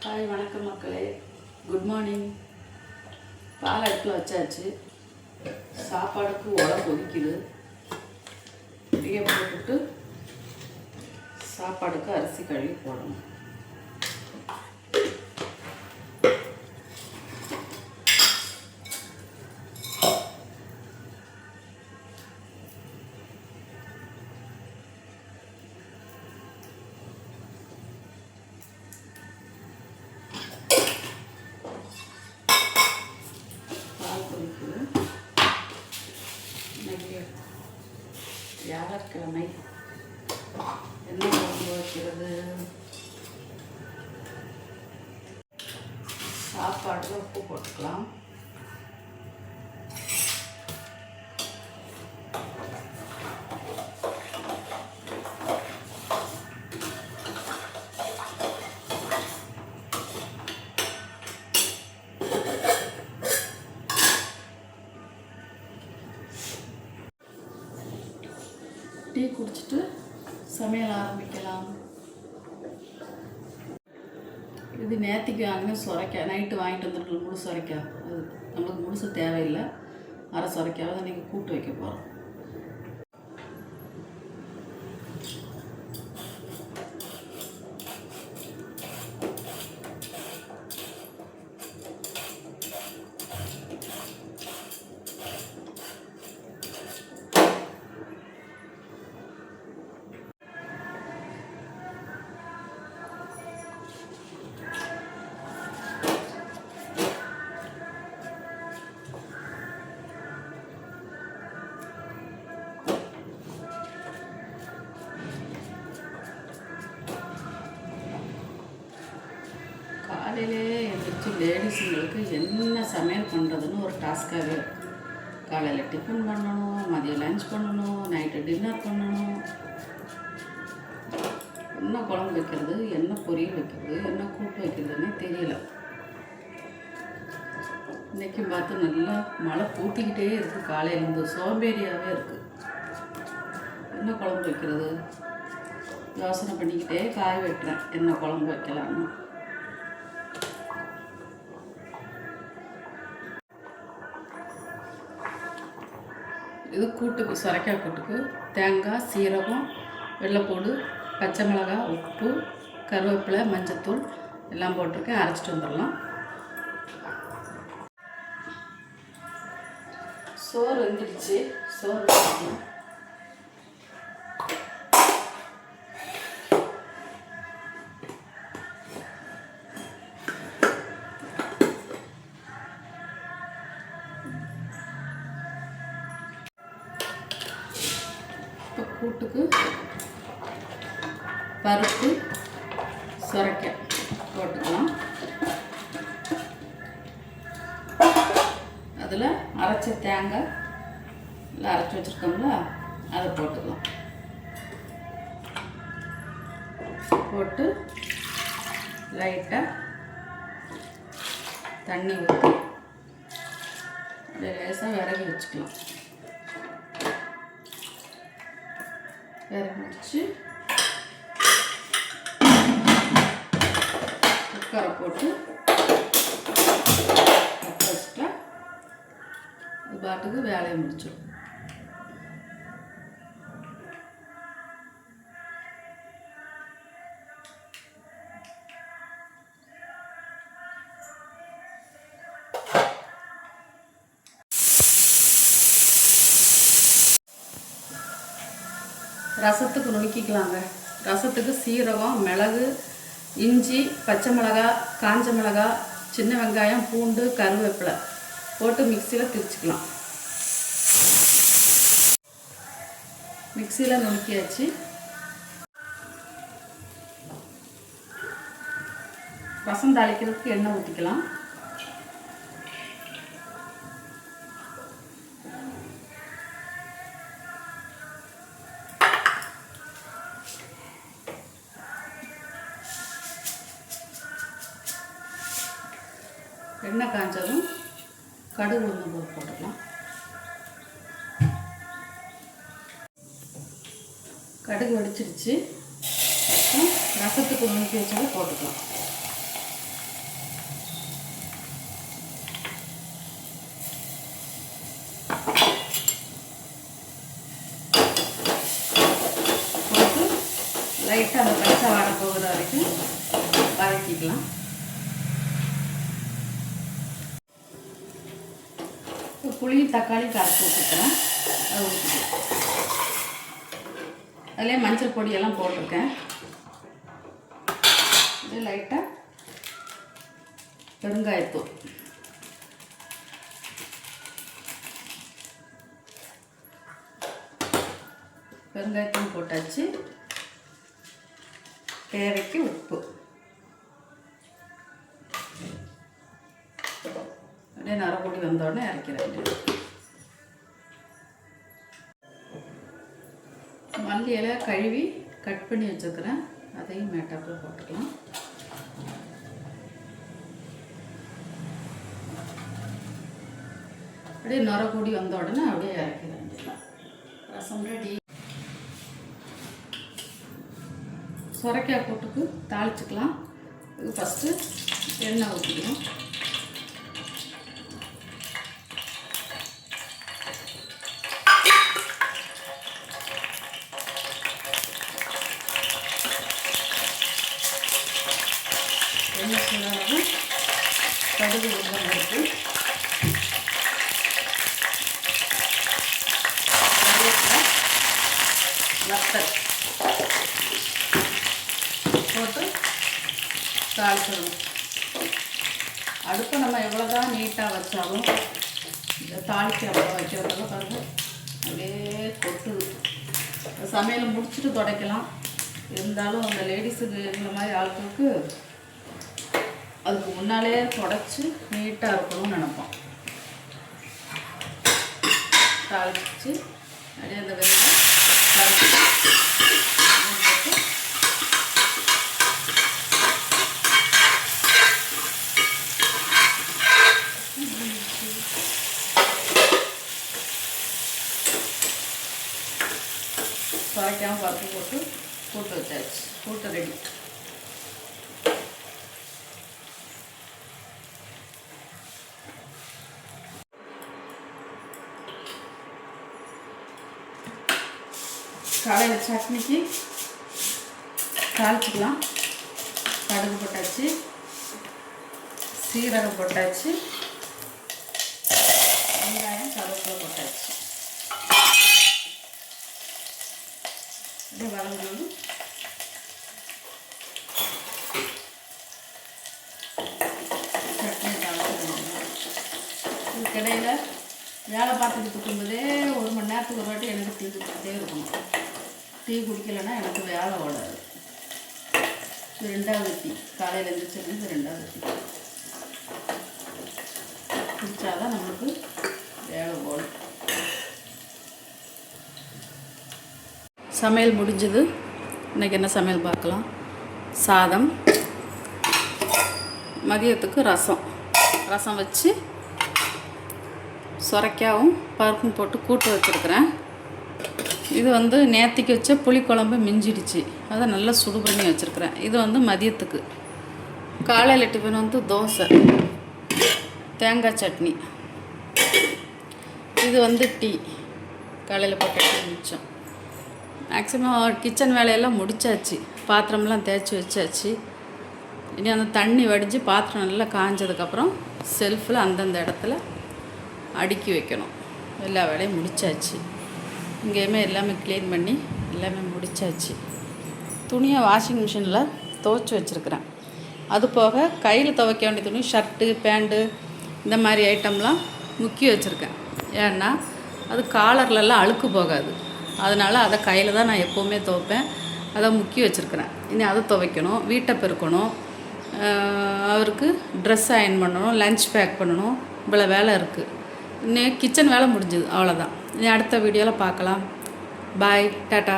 Hi வணக்கம் மக்களே, good morning. பால் அடுப்பில் வச்சாச்சு. சாப்பாடுக்கு உலை கொதிக்குது. இதையே போட்டுட்டு சாப்பாடுக்கு அரிசி கழுவி போடணும். வியாழக்கிழமை என்ன குழம்பு வைக்கிறது? சாப்பாடுல உப்பு போட்டுக்கலாம். டீ குடிச்சிட்டு சமையல் ஆரம்பிக்கலாம். இது நேற்றுக்கு வாங்கின சுரைக்காய், நைட்டு வாங்கிட்டு வந்துட்டு முழு சுரைக்காய். அது நம்மளுக்கு முழுசு தேவையில்லை, அரை சுரைக்காவை தான் நீங்கள் கூட்டு வைக்க போகிறோம். காலையிலே எழுந்திரிச்சு லேடிஸுங்களுக்கு என்ன சமையல் பண்ணுறதுன்னு ஒரு டாஸ்க்காகவே. காலையில் டிஃபன் பண்ணணும், மதியம் லஞ்ச் பண்ணணும், நைட்டு டின்னர் பண்ணணும். என்ன குழம்பு வைக்கிறது, என்ன பொரியல் வைக்கிறது, என்ன கூட்டு வைக்கிறதுன்னே தெரியல. இன்றைக்கும் பார்த்து நல்லா மழை பூட்டிக்கிட்டே இருக்குது. காலையிலேருந்து சோம்பேறியாகவே இருக்குது. என்ன குழம்பு வைக்கிறது யோசனை பண்ணிக்கிட்டே காய வைக்கிறேன், என்ன குழம்பு வைக்கலான்னு. இது கூட்டுக்கு, சுரைக்காய் கூட்டுக்கு தேங்காய், சீரகம், வெள்ளைப்பூடு, பச்சை மிளகாய், உப்பு, கருவேப்பிலை, மஞ்சத்தூள் எல்லாம் போட்டிருக்கேன். அரைச்சிட்டு வந்துடலாம். சோறு வெந்துடுச்சு. சோறு வச்சுக்கலாம். இப்போ கூட்டுக்கு பருப்பு, சுரைக்காய் போட்டுக்கலாம். அதில் அரைச்ச தேங்காய் இல்லை அரைச்சி வச்சுருக்கோம்ல, அதை போட்டுக்கலாம். போட்டு லைட்டாக தண்ணி ஊற்றி லேசாக விறகு வச்சுக்கலாம். விறகு வச்சு குக்கரை போட்டு வச்சுட்டா அது பாட்டுக்கு வேலையை முடிச்சிடும். ரசத்துக்கு நுணுக்கிக்கலாங்க. ரசத்துக்கு சீரகம், மிளகு, இஞ்சி, பச்சை மிளகாய், காஞ்ச மிளகாய், சின்ன வெங்காயம், பூண்டு, கருவேப்பிலை போட்டு மிக்சியில் திரிச்சிக்கலாம். மிக்சியில் நுணுக்கியாச்சு. ரசம் தாளிக்கிறதுக்கு எண்ணெய் ஊற்றிக்கலாம். எண்ணெய் காய்ச்சதும் கடுகு உளுந்து போட்டுக்கலாம். கடுகு வெடிச்சிருச்சு. ரசத்துக்கு நுணுக்கி வச்சதை போட்டுக்கலாம். பண்ணிக்கலாம். புளியும் தக்காளி கரைச்சி ஊற்றிக்கிறேன். அதை ஊற்றிக்கலாம். அதிலே மஞ்சள் பொடியெல்லாம் போட்டிருக்கேன். இது லைட்டாக பெருங்காயத்தூள், பெருங்காயத்தூள் போட்டாச்சு. தேவைக்கு உப்பு, அப்படியே நரக்கூடி வந்தோடனே இறக்கிறேன். மல்லி இலை கழுவி கட் பண்ணி வச்சுக்கிறேன். அதையும் மேட்டாப்பில் போட்டுக்கலாம். அப்படியே நரக்கூடி வந்த உடனே அப்படியே இறக்கிறேன். ரசம் ரெடி. சுரைக்காய் போட்டுக்கு தாளிச்சுக்கலாம். இது ஃபஸ்ட்டு எண்ணெய் ஊற்றிக்கணும். எண்ணெய் சூடானது கடுகு உருளம் இருக்கு. வத்தல் போட்டு தாளிச்சிடணும். அடுப்பு நம்ம எவ்வளோதான் நீட்டாக வச்சாலும் இந்த தாளிக்கு அவ்வளோ வைக்கிறதுல பாருங்கள் அப்படியே கொட்டுது. சமையலை முடிச்சுட்டு துடைக்கலாம். இருந்தாலும் அந்த லேடிஸுக்கு இந்த மாதிரி ஆட்களுக்கு அதுக்கு முன்னாலே தொடச்சி நீட்டாக இருக்கணும்னு நினைப்போம். தாளிச்சு அப்படியே அந்த வெள்ளம் சுரைக்காமல் பருப்பு போட்டு கூட்டு வச்சாச்சு. கூட்டு ரெடி. காலையில் சட்னிக்கு தாளிச்சிக்கலாம். கடுகு போட்டாச்சு, சீரகம் போட்டாச்சு, வெங்காயம் கருவேப்பிலை போட்டாச்சு. அப்படியே வதங்கணும். சட்னி தாளிச்சிடணும். இதுக்கிடையில் வேலை பார்த்துக்கிட்டு இருக்கும்போதே 1 மணி நேரத்துக்கு ஒரு வாட்டி எனக்கு டீ குடிக்கிட்டே இருக்கணும். டீ குடிக்கலைன்னா எனக்கு வேலை ஓடாது. இது 2வது டீ. காலையில் எழுந்திரிச்சிருந்து இது 2வது டீ குடித்தாதான் நம்மளுக்கு வேலை ஓடும். சமையல் முடிஞ்சது. இன்றைக்கி என்ன சமையல் பார்க்கலாம். சாதம், மதியத்துக்கு ரசம் வச்சு சுரைக்காவும் பருப்பும் போட்டு கூட்டு வச்சுருக்கிறேன். இது நேற்றுக்கு வச்ச புளிக்குழம்பு மிஞ்சிடுச்சு. அதை நல்லா சுடு பண்ணி வச்சுருக்கிறேன். இது மதியத்துக்கு. காலையில் டிஃபன் தோசை, தேங்காய் சட்னி. இது டீ. காலையில் போட்ட டீ மிச்சம். மேக்ஸிமம் கிச்சன் வேலையெல்லாம் முடித்தாச்சு. பாத்திரம்லாம் தேய்ச்சி வச்சாச்சு. இனி அந்த தண்ணி வடித்து பாத்திரம் நல்லா காஞ்சதுக்கப்புறம் செல்ஃபில் அந்தந்த இடத்துல அடுக்கி வைக்கணும். எல்லா வேலையும் முடித்தாச்சு. இங்கேயுமே எல்லாமே க்ளீன் பண்ணி எல்லாமே முடித்தாச்சு. துணியை வாஷிங் மிஷினில் துவைச்சி வச்சுருக்கிறேன். அது போக கையில் துவைக்க வேண்டிய துணி, ஷர்ட்டு, பேண்ட்டு, இந்த மாதிரி ஐட்டம்லாம் முக்கி வச்சுருக்கேன். ஏன்னா அது காலர்லலாம் அழுக்கு போகாது. அதனால் அதை கையில் தான் நான் எப்போவுமே துவைப்பேன். அதை முக்கி வச்சுருக்கிறேன். இனி அதை துவைக்கணும், வீட்டை பெருக்கணும், அவருக்கு ட்ரெஸ் அயர்ன் பண்ணணும், லஞ்ச் பேக் பண்ணணும். இவ்வளோ வேலை இருக்குது. இன்னும் கிச்சன் வேலை முடிஞ்சுது. அவ்வளோதான். இனி அடுத்த வீடியோவில் பார்க்கலாம். பாய், டாட்டா.